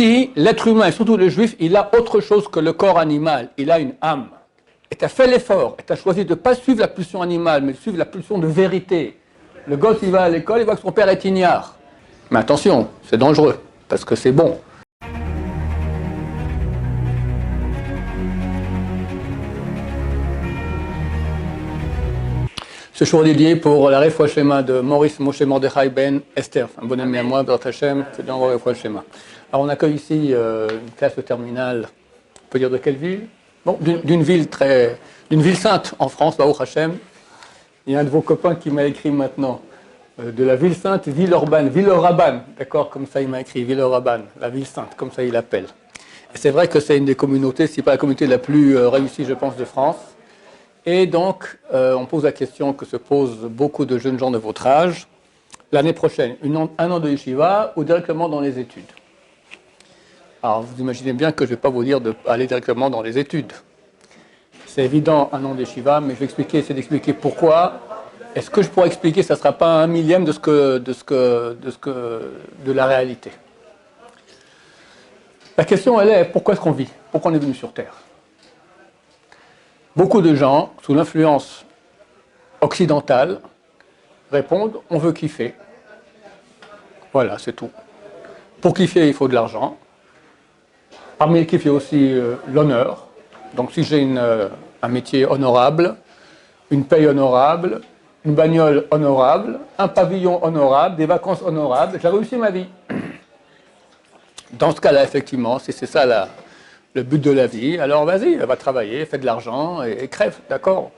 ici, l'être humain, et surtout le juif, il a autre chose que le corps animal. Il a une âme. Et tu as fait l'effort, et tu as choisi de ne pas suivre la pulsion animale, mais de suivre la pulsion de vérité. Le gosse, il va à l'école, il voit que son père est ignare. Mais attention, c'est dangereux, parce que c'est bon. Ce jour dédié pour la Refoua Shema de Maurice Moshe Mordechai Ben Esther, un bon ami à moi, B'ezrat Hashem, que Dieu envoie Refoua Shema. Alors on accueille ici une classe terminale, on peut dire de quelle ville? Bon, d'une ville sainte en France, Baruch Hashem. Il y a un de vos copains qui m'a écrit maintenant, de la ville sainte, Villeurbanne, Villeurbanne, d'accord, comme ça il m'a écrit, Villeurbanne, la ville sainte, comme ça il l'appelle. Et c'est vrai que c'est une des communautés, si pas la communauté la plus réussie, je pense, de France. Et donc, on pose la question que se posent beaucoup de jeunes gens de votre âge. L'année prochaine, un an de yeshiva ou directement dans les études? Alors, vous imaginez bien que je ne vais pas vous dire d'aller directement dans les études. C'est évident, un an de yeshiva, mais je vais essayer d'expliquer pourquoi. Et ce que je pourrais expliquer, ça ne sera pas un millième de la réalité. La question, elle est, pourquoi est-ce qu'on vit? Pourquoi on est venu sur Terre? Beaucoup de gens, sous l'influence occidentale, répondent « on veut kiffer ». Voilà, c'est tout. Pour kiffer, il faut de l'argent. Parmi les kiffs, il y a aussi l'honneur. Donc si j'ai un métier honorable, une paye honorable, une bagnole honorable, un pavillon honorable, des vacances honorables, j'ai réussi ma vie. Dans ce cas-là, effectivement, si c'est ça le but de la vie, alors vas-y, va travailler, fais de l'argent et crève, d'accord?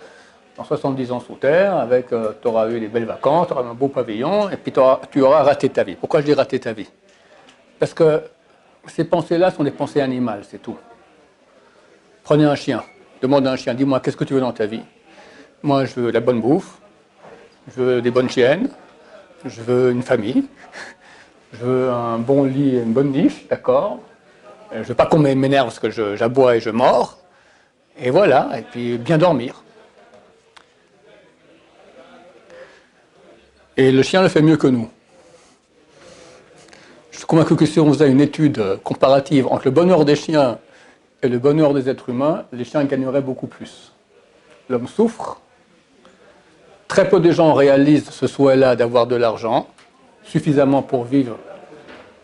Dans 70 ans sous terre, tu auras eu des belles vacances, tu auras un beau pavillon, et puis tu auras raté ta vie. Pourquoi je dis raté ta vie? Parce que ces pensées-là sont des pensées animales, c'est tout. Prenez un chien, demandez à un chien, dis-moi, qu'est-ce que tu veux dans ta vie? Moi, je veux la bonne bouffe, je veux des bonnes chiennes, je veux une famille, je veux un bon lit et une bonne niche, d'accord? Je ne veux pas qu'on m'énerve parce que j'aboie et je mords. Et voilà, et puis bien dormir. Et le chien le fait mieux que nous. Je suis convaincu que si on faisait une étude comparative entre le bonheur des chiens et le bonheur des êtres humains, les chiens gagneraient beaucoup plus. L'homme souffre. Très peu de gens réalisent ce souhait-là d'avoir de l'argent, suffisamment pour vivre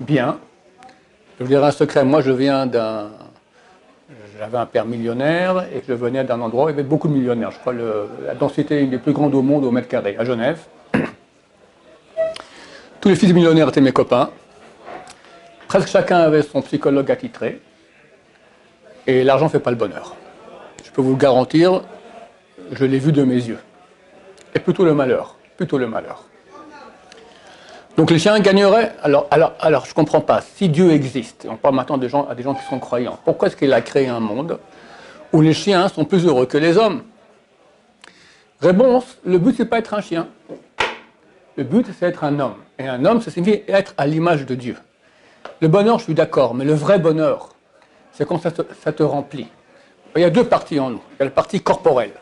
bien. Je vous dirai un secret, moi j'avais un père millionnaire et je venais d'un endroit où il y avait beaucoup de millionnaires. Je crois la densité est une des plus grandes au monde au mètre carré, à Genève. Tous les fils de millionnaires étaient mes copains. Presque chacun avait son psychologue attitré. Et l'argent ne fait pas le bonheur. Je peux vous le garantir, je l'ai vu de mes yeux. Et plutôt le malheur, plutôt le malheur. Donc les chiens gagneraient. Alors je ne comprends pas. Si Dieu existe, et on parle maintenant à des gens qui sont croyants, pourquoi est-ce qu'il a créé un monde où les chiens sont plus heureux que les hommes? Réponse, le but c'est pas être un chien. Le but c'est être un homme. Et un homme, ça signifie être à l'image de Dieu. Le bonheur, je suis d'accord, mais le vrai bonheur, c'est quand ça te remplit. Il y a deux parties en nous. Il y a la partie corporelle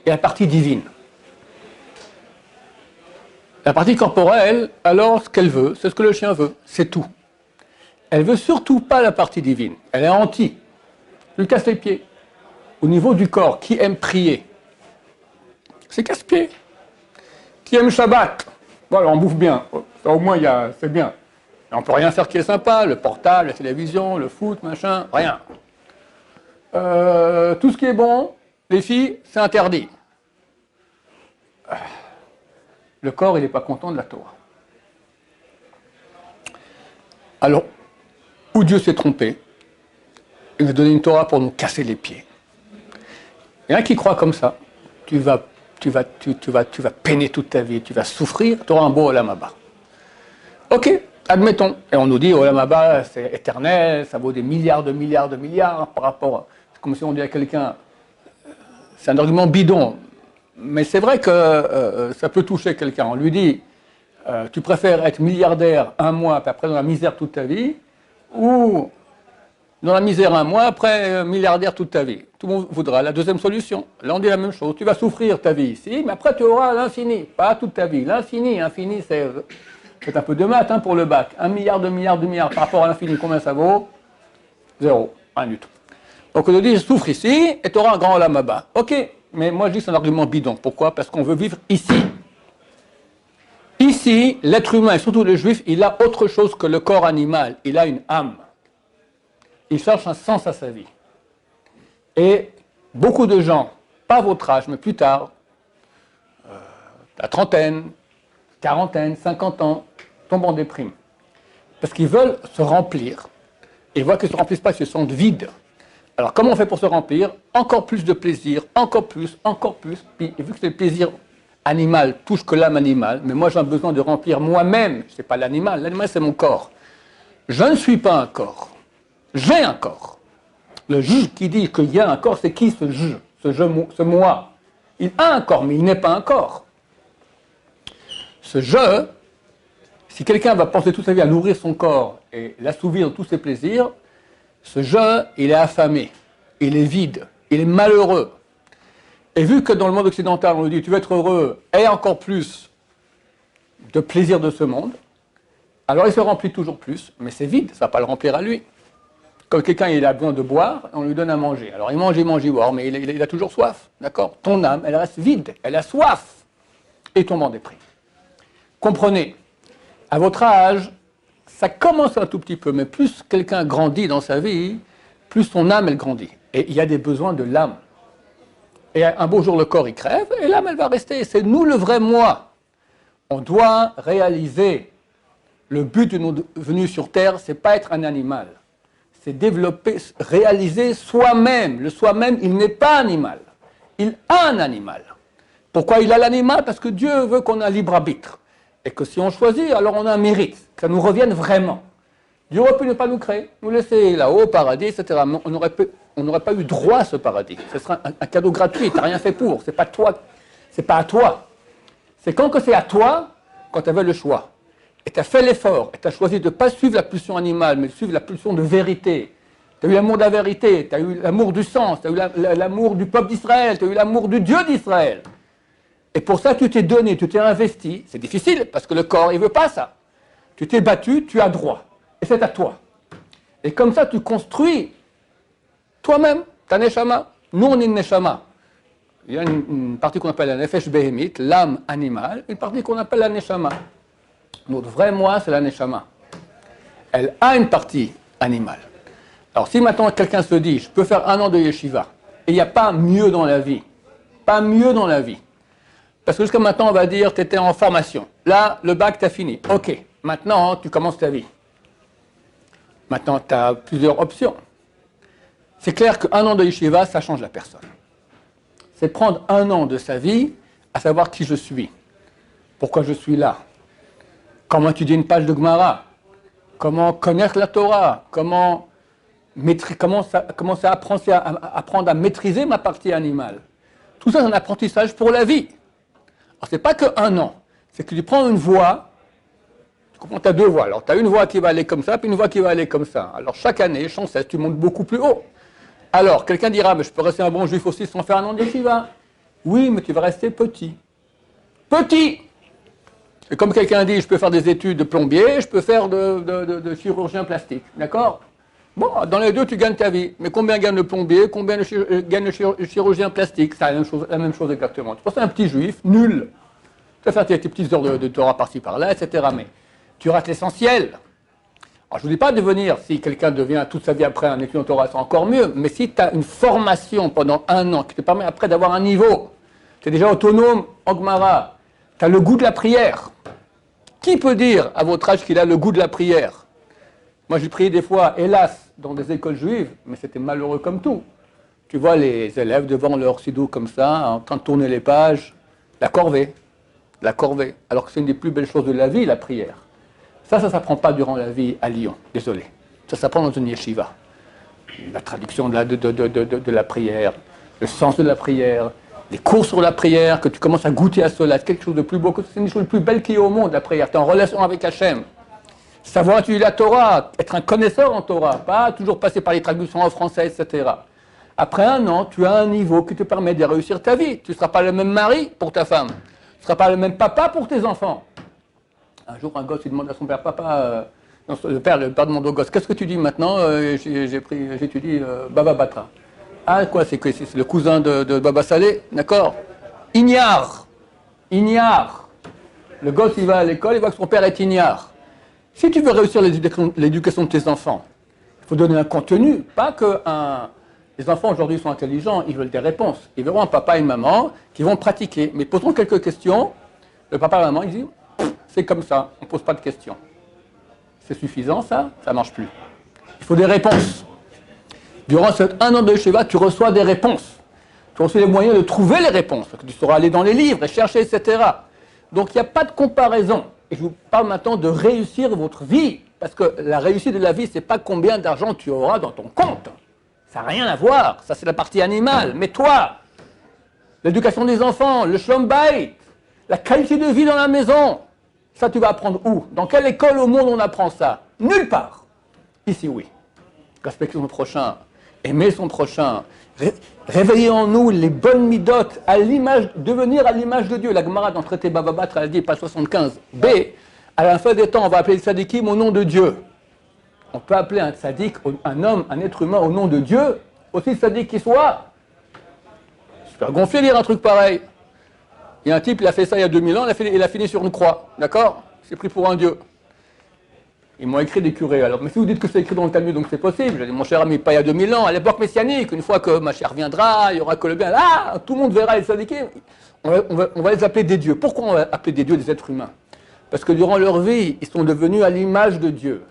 et la partie divine. La partie corporelle, alors ce qu'elle veut, c'est ce que le chien veut, c'est tout. Elle veut surtout pas la partie divine. Elle est anti. Je lui casse les pieds. Au niveau du corps, qui aime prier? C'est casse-pied. Qui aime Shabbat? Voilà, on bouffe bien. Ça, au moins, c'est bien. Et on peut rien faire qui est sympa. Le portable, la télévision, le foot, machin, rien. Tout ce qui est bon, les filles, c'est interdit. Le corps, il n'est pas content de la Torah. Alors, où Dieu s'est trompé, il nous a donné une Torah pour nous casser les pieds. Il y en a qui croient comme ça. Tu vas peiner toute ta vie, tu vas souffrir, tu auras un beau Olam Haba. Ok, admettons. Et on nous dit Olam Haba, c'est éternel, ça vaut des milliards par rapport. C'est comme si on dit à quelqu'un, c'est un argument bidon. Mais c'est vrai que ça peut toucher quelqu'un. On lui dit, tu préfères être milliardaire un mois, puis après dans la misère toute ta vie, ou dans la misère un mois, après milliardaire toute ta vie. Tout le monde voudra la deuxième solution. Là, on dit la même chose. Tu vas souffrir ta vie ici, mais après tu auras l'infini. Pas toute ta vie. L'infini, c'est Faites un peu de maths hein, pour le bac. 1 milliard, 2 milliards, 2 milliards par rapport à l'infini, combien ça vaut? Zéro, rien du tout. Donc on nous dit, souffre ici et tu auras un grand olam là-bas. Ok, mais moi je dis que c'est un argument bidon. Pourquoi? Parce qu'on veut vivre ici. Ici, l'être humain, et surtout le juif, il a autre chose que le corps animal. Il a une âme. Il cherche un sens à sa vie. Et beaucoup de gens, pas à votre âge, mais plus tard, la trentaine, quarantaine, 50 ans, tombent en déprime. Parce qu'ils veulent se remplir. Et ils voient qu'ils ne se remplissent pas, ils se sentent vides. Alors comment on fait pour se remplir? Encore plus de plaisir, encore plus. Puis vu que c'est le plaisir animal, touche que l'âme animale, mais moi j'ai besoin de remplir moi-même, ce n'est pas l'animal, l'animal c'est mon corps. Je ne suis pas un corps, j'ai un corps. Le je qui dit qu'il y a un corps, c'est qui ce je, ce moi? Il a un corps, mais il n'est pas un corps. Ce je, si quelqu'un va penser toute sa vie à nourrir son corps et l'assouvir de tous ses plaisirs, ce je, il est affamé, il est vide, il est malheureux. Et vu que dans le monde occidental, on nous dit tu veux être heureux, aie encore plus de plaisir de ce monde, alors il se remplit toujours plus, mais c'est vide, ça ne va pas le remplir à lui. Comme quelqu'un il a besoin de boire, on lui donne à manger. Alors il mange, il boit, mais il a toujours soif, d'accord? Ton âme, elle reste vide, elle a soif, et tombe en déprime. Comprenez, à votre âge, ça commence un tout petit peu, mais plus quelqu'un grandit dans sa vie, plus son âme, elle grandit. Et il y a des besoins de l'âme. Et un beau jour, le corps, il crève, et l'âme, elle va rester. C'est nous le vrai moi. On doit réaliser le but de notre venue sur Terre, c'est pas être un animal. C'est développer, réaliser soi-même. Le soi-même, il n'est pas animal. Il a un animal. Pourquoi il a l'animal? Parce que Dieu veut qu'on ait un libre arbitre. Et que si on choisit, alors on a un mérite. Que ça nous revienne vraiment. Dieu aurait pu ne pas nous créer, nous laisser là-haut, au paradis, etc. Mais on n'aurait pas eu droit à ce paradis. Ce sera un cadeau gratuit, tu n'as rien fait pour. C'est pas toi. C'est pas à toi. C'est quand que c'est à toi, quand tu avais le choix. Et tu as fait l'effort, et tu as choisi de ne pas suivre la pulsion animale, mais de suivre la pulsion de vérité. Tu as eu l'amour de la vérité, tu as eu l'amour du sens, tu as eu l'amour du peuple d'Israël, tu as eu l'amour du Dieu d'Israël. Et pour ça, tu t'es donné, tu t'es investi. C'est difficile, parce que le corps, il ne veut pas ça. Tu t'es battu, tu as droit. Et c'est à toi. Et comme ça, tu construis toi-même ta neshama. Nous, on est une neshama. Il y a une partie qu'on appelle la nefesh behemite, l'âme animale, une partie qu'on appelle la neshama. Notre vrai moi, c'est la neshama. Elle a une partie animale. Alors, si maintenant quelqu'un se dit, je peux faire 1 an de yeshiva, et il n'y a pas mieux dans la vie, pas mieux dans la vie. Parce que jusqu'à maintenant, on va dire, tu étais en formation. Là, le bac, tu as fini. Ok, maintenant, tu commences ta vie. Maintenant, tu as plusieurs options. C'est clair qu'1 an de yeshiva, ça change la personne. C'est prendre 1 an de sa vie à savoir qui je suis. Pourquoi je suis là. Comment étudier une page de Gemara. Comment connaître la Torah. Comment apprendre à maîtriser ma partie animale. Tout ça, c'est un apprentissage pour la vie. Alors, ce n'est pas que 1 an. C'est que tu prends une voie. Tu comprends, tu as 2 voies. Alors, tu as une voie qui va aller comme ça, puis une voie qui va aller comme ça. Alors, chaque année, sans cesse, tu montes beaucoup plus haut. Alors, quelqu'un dira, mais je peux rester un bon juif aussi sans faire 1 an de yeshiva. Oui, mais tu vas rester petit. Petit! Et comme quelqu'un dit, je peux faire des études de plombier, je peux faire de chirurgien plastique. D'accord? Bon, dans les deux, tu gagnes ta vie. Mais combien gagne le plombier? Combien gagne le chirurgien plastique? C'est la même chose exactement. Tu penses à un petit juif, nul. Tu vas faire tes petites heures de Torah par-ci, par-là, etc. Mais tu rates l'essentiel. Alors, je ne vous dis pas de devenir, si quelqu'un devient toute sa vie après un étudiant de Torah, c'est encore mieux. Mais si tu as une formation pendant 1 an qui te permet après d'avoir un niveau, tu es déjà autonome en Gemara, tu as le goût de la prière. Qui peut dire à votre âge qu'il a le goût de la prière? Moi, j'ai prié des fois, hélas, dans des écoles juives, mais c'était malheureux comme tout. Tu vois les élèves devant leur sidou comme ça, en train de tourner les pages, la corvée, alors que c'est une des plus belles choses de la vie, la prière. Ça ne s'apprend pas durant la vie à Lyon, désolé. Ça s'apprend dans une yeshiva. La traduction de la prière, le sens de la prière, les cours sur la prière, que tu commences à goûter à cela, c'est quelque chose de plus beau, c'est une des choses les plus belles qu'il y ait au monde, la prière. Tu es en relation avec Hachem. Savoir étudier la Torah, être un connaisseur en Torah, pas toujours passer par les traductions en français, etc. Après 1 an, tu as un niveau qui te permet de réussir ta vie. Tu ne seras pas le même mari pour ta femme. Tu ne seras pas le même papa pour tes enfants. Un jour, un gosse, il demande à son père, papa, non, le père demande au gosse, qu'est-ce que tu dis maintenant? J'étudie Baba Batra. Ah, quoi, c'est le cousin de Baba Saleh, d'accord? Ignare. Ignare. Le gosse, il va à l'école, il voit que son père est ignare. Si tu veux réussir l'éducation de tes enfants, il faut donner un contenu, pas que les enfants aujourd'hui sont intelligents, ils veulent des réponses. Ils verront un papa et une maman qui vont pratiquer. Mais poseront quelques questions, le papa et la maman, ils disent, c'est comme ça, on ne pose pas de questions. C'est suffisant ça? Ça ne marche plus. Il faut des réponses. Durant cet 1 an de Yeshiva, tu reçois des réponses. Tu reçois les moyens de trouver les réponses. Tu sauras aller dans les livres et chercher, etc. Donc il n'y a pas de comparaison. Et je vous parle maintenant de réussir votre vie. Parce que la réussite de la vie, ce n'est pas combien d'argent tu auras dans ton compte. Ça n'a rien à voir. Ça, c'est la partie animale. Mais toi, l'éducation des enfants, le shalom bayit, la qualité de vie dans la maison, ça, tu vas apprendre où? Dans quelle école au monde on apprend ça? Nulle part. Ici, oui. Respecter son prochain, aimer son prochain, réveiller en nous les bonnes midotes, devenir à l'image de Dieu. La Gemara dans le traité Baba Batra, elle dit, page 75b, à la fin des temps, on va appeler le tzadikim au nom de Dieu. On peut appeler un tzadik, un homme, un être humain au nom de Dieu, aussi tzadik qu'il soit. Super gonflé lire un truc pareil. Il y a un type, il a fait ça il y a 2000 ans, il a fini sur une croix, d'accord? C'est pris pour un dieu. Ils m'ont écrit des curés. Alors, mais si vous dites que c'est écrit dans le Talmud, donc c'est possible. J'ai dit, mon cher ami, pas il y a 2000 ans, à l'époque messianique, une fois que ma chère viendra, il y aura que le bien. Là, tout le monde verra les tzadikim. On va les appeler des dieux. Pourquoi on va appeler des dieux des êtres humains? Parce que durant leur vie, ils sont devenus à l'image de Dieu.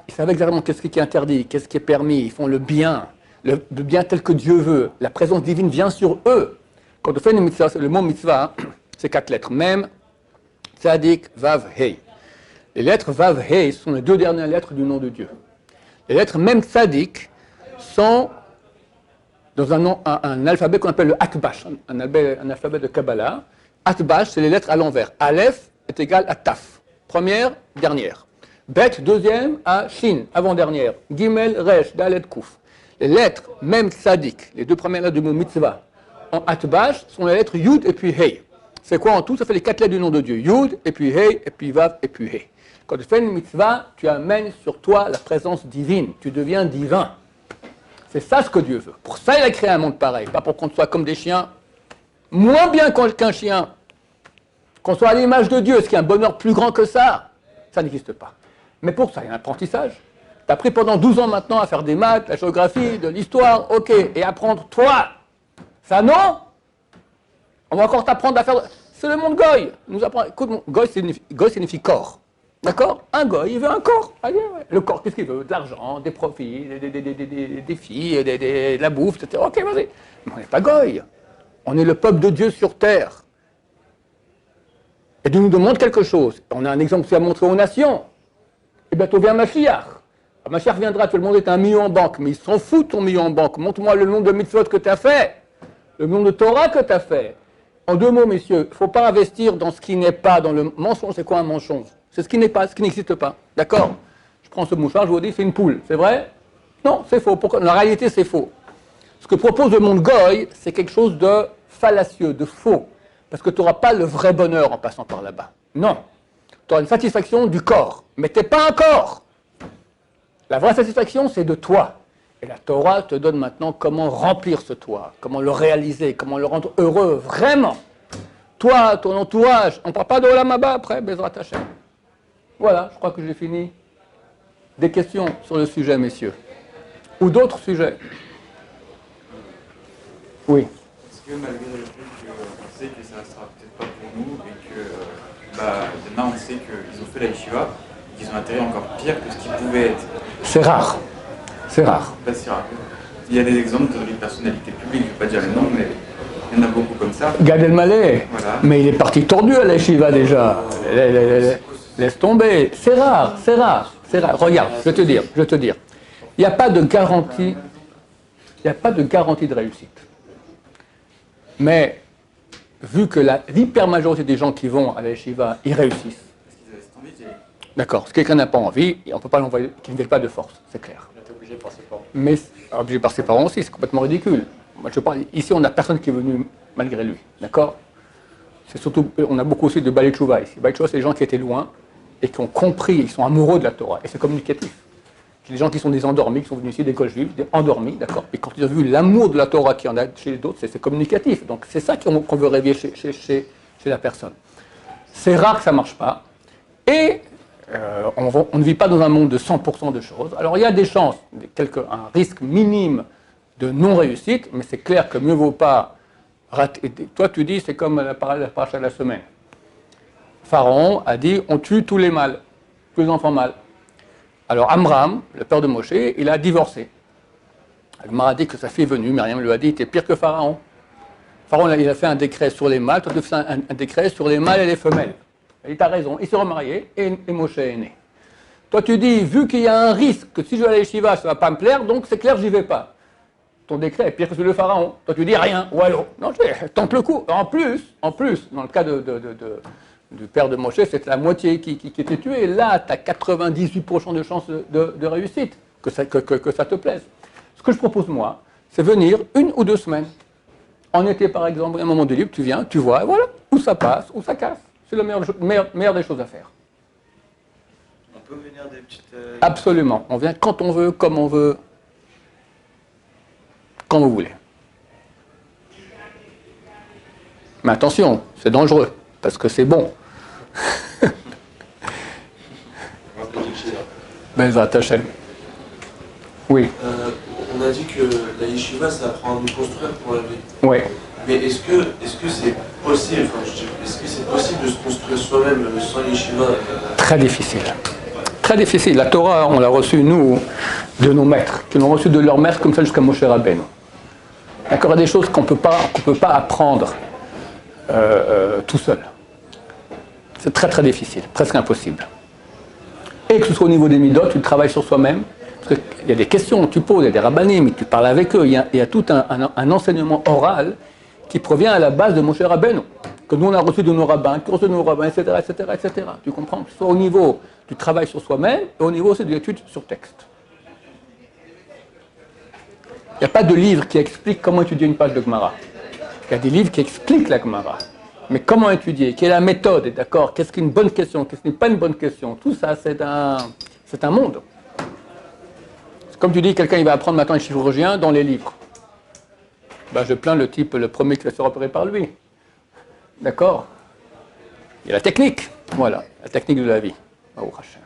Ils savent exactement qu'est-ce qui est interdit, qu'est-ce qui est permis. Ils font le bien tel que Dieu veut. La présence divine vient sur eux. Quand on fait une mitzvah, le mot mitzvah, c'est 4 lettres. Mem, tzadik, vav, hei. Les lettres vav, hei sont les 2 dernières lettres du nom de Dieu. Les lettres mem, tzadik sont dans un alphabet qu'on appelle le atbash, un alphabet de Kabbalah. Atbash, c'est les lettres à l'envers. Aleph est égal à taf. Première, dernière. Bet, deuxième, à shin, avant-dernière. Gimel, resh, dalet, kouf. Les lettres mem, tzadik, les 2 premières lettres du mot mitzvah, en atbash sont les lettres Yud et puis Hei. C'est quoi en tout? Ça fait les 4 lettres du nom de Dieu. Yud, et puis Hei, et puis Vav, et puis Hei. Quand tu fais une mitzvah, tu amènes sur toi la présence divine. Tu deviens divin. C'est ça ce que Dieu veut. Pour ça, il a créé un monde pareil. Pas pour qu'on soit comme des chiens. Moins bien qu'un chien. Qu'on soit à l'image de Dieu. Est-ce qu'il y a un bonheur plus grand que ça? Ça n'existe pas. Mais pour ça, il y a un apprentissage. Tu as appris pendant 12 ans maintenant à faire des maths, la géographie, de l'histoire, ok. Et apprendre toi. Ça non? On va encore t'apprendre à faire... C'est le monde goy. Nous apprend... Écoute, goy signifie corps. D'accord? Un goy, il veut un corps. Allez, ouais. Le corps, qu'est-ce qu'il veut? De l'argent, des profits, des filles, de la bouffe, etc. Ok, vas-y. Mais on n'est pas goy. On est le peuple de Dieu sur terre. Et Dieu nous demande quelque chose. On a un exemple aussi à montrer aux nations. Et bientôt vient Mashiach. Mashiach viendra, tout le monde est 1 million en banque. Mais il s'en fout de ton million en banque. Montre-moi le nombre de mitzvot que tu as fait. Le nombre de Torah que tu as fait. En 2 mots, messieurs, il ne faut pas investir dans ce qui n'est pas, dans le mensonge. C'est quoi un mensonge? C'est ce qui n'est pas, ce qui n'existe pas. D'accord? Je prends ce mouchoir, je vous dis, c'est une poule. C'est vrai? Non, c'est faux. Pourquoi? La réalité, c'est faux. Ce que propose le monde goy, c'est quelque chose de fallacieux, de faux. Parce que tu n'auras pas le vrai bonheur en passant par là-bas. Non. Tu auras une satisfaction du corps. Mais tu n'es pas un corps. La vraie satisfaction, c'est de toi. Et la Torah te donne maintenant comment remplir ce toi, comment le réaliser, comment le rendre heureux, vraiment. Toi, ton entourage, on ne parle pas de Olam Haba après, Bezrat Hashem. Voilà, je crois que j'ai fini. Des questions sur le sujet, messieurs. Ou d'autres sujets. Oui. Est-ce que malgré le fait qu'on sait que ça ne sera peut-être pas pour nous et que demain on sait qu'ils ont fait la yeshiva et qu'ils ont atterri encore pire que ce qu'ils pouvaient être? C'est rare. C'est rare. Pas si rare. Il y a des exemples de personnalités publiques, je ne vais pas dire le nom, mais il y en a beaucoup comme ça. Gad Elmaleh, voilà. Mais il est parti tordu à la yeshiva déjà. Laisse tomber. C'est rare, c'est rare, c'est rare. Regarde, je vais te dire. Il n'y a pas de garantie. Il n'y a pas de garantie de réussite. Mais vu que l'hypermajorité des gens qui vont à la yeshiva, ils réussissent. Parce qu'ils avaient cette envie. D'accord. Si quelqu'un n'a pas envie, on ne peut pas l'envoyer, qu'il ne vienne pas de force, c'est clair. On est obligé par ses parents. Mais obligé par ses parents aussi, c'est complètement ridicule. Moi, je parle, ici, on n'a personne qui est venu malgré lui, d'accord? C'est surtout, on a beaucoup aussi de Balei Tshuva ici. Balei Tshuva, c'est les gens qui étaient loin et qui ont compris, ils sont amoureux de la Torah. Et c'est communicatif. C'est les gens qui sont des endormis, qui sont venus ici d'école juive, des endormis, d'accord. Et quand ils ont vu l'amour de la Torah qu'il y en a chez les autres, c'est communicatif. Donc c'est ça qu'on veut réveiller chez la personne. C'est rare que ça ne marche pas. Et on ne vit pas dans un monde de 100% de choses. Alors il y a des chances, un risque minime de non-réussite, mais c'est clair que mieux vaut pas rater. Toi tu dis, c'est comme la paracha de la semaine. Pharaon a dit, on tue tous les mâles, tous les enfants mâles. Alors Amram, le père de Moshe, il a divorcé. Agmar a dit que sa fille est venue, Myriam lui a dit, t'es pire que Pharaon. Pharaon, il a fait un décret sur les mâles, toi tu fais un décret sur les mâles et les femelles. Il a raison, il s'est remarié et Moshe est né. Toi tu dis, vu qu'il y a un risque que si je vais à la yeshiva, ça ne va pas me plaire, donc c'est clair, j'y vais pas. Ton décret est pire que celui de Pharaon. Toi tu dis rien, ou alors, non, tente le coup. En plus, dans le cas du père de Moshe, c'est la moitié qui était tuée. Là, tu as 98% de chances de réussite, que ça te plaise. Ce que je propose, moi, c'est venir 1 ou 2 semaines. En été, par exemple, un moment de libre, tu viens, tu vois, et voilà, où ça passe, où ça casse. C'est la meilleure des choses à faire. On peut venir des petites... Absolument. On vient quand on veut, comme on veut, quand vous voulez. Mais attention, c'est dangereux, parce que c'est bon. Bezrat Hashem. Oui. On a dit que la yeshiva, ça apprend à nous construire pour la vie. Oui. Mais est-ce que c'est possible, est-ce que c'est possible de se construire soi-même sans yeshiva Très difficile. Très difficile. La Torah, on l'a reçue, nous, de nos maîtres, qui l'ont reçue de leurs maîtres, comme ça jusqu'à Moshe Rabbeinu. D'accord, il y a des choses qu'on peut pas apprendre tout seul. C'est très très difficile, presque impossible. Et que ce soit au niveau des midot, tu travailles sur soi-même. Parce qu'il y a des questions que tu poses, il y a des rabbanim, tu parles avec eux. Il y a tout un enseignement oral qui provient à la base de Moshe Rabbeinu, que nous on a reçu de nos rabbins, qui ont reçu de nos rabbins, etc., etc., etc. Tu comprends? Que ce soit au niveau du travail sur soi-même et au niveau aussi de l'étude sur texte. Il n'y a pas de livre qui explique comment étudier une page de Gemara. Il y a des livres qui expliquent la Gemara. Mais comment étudier? Quelle est la méthode? D'accord? Qu'est-ce qu'une bonne question? Qu'est-ce qui n'est pas une bonne question? Tout ça, c'est un monde. Comme tu dis, quelqu'un il va apprendre maintenant un chirurgien dans les livres. Ben, je plains le type, le premier qui va se repérer par lui. D'accord? Il y a la technique. Voilà, la technique de la vie. Baruch Hashem.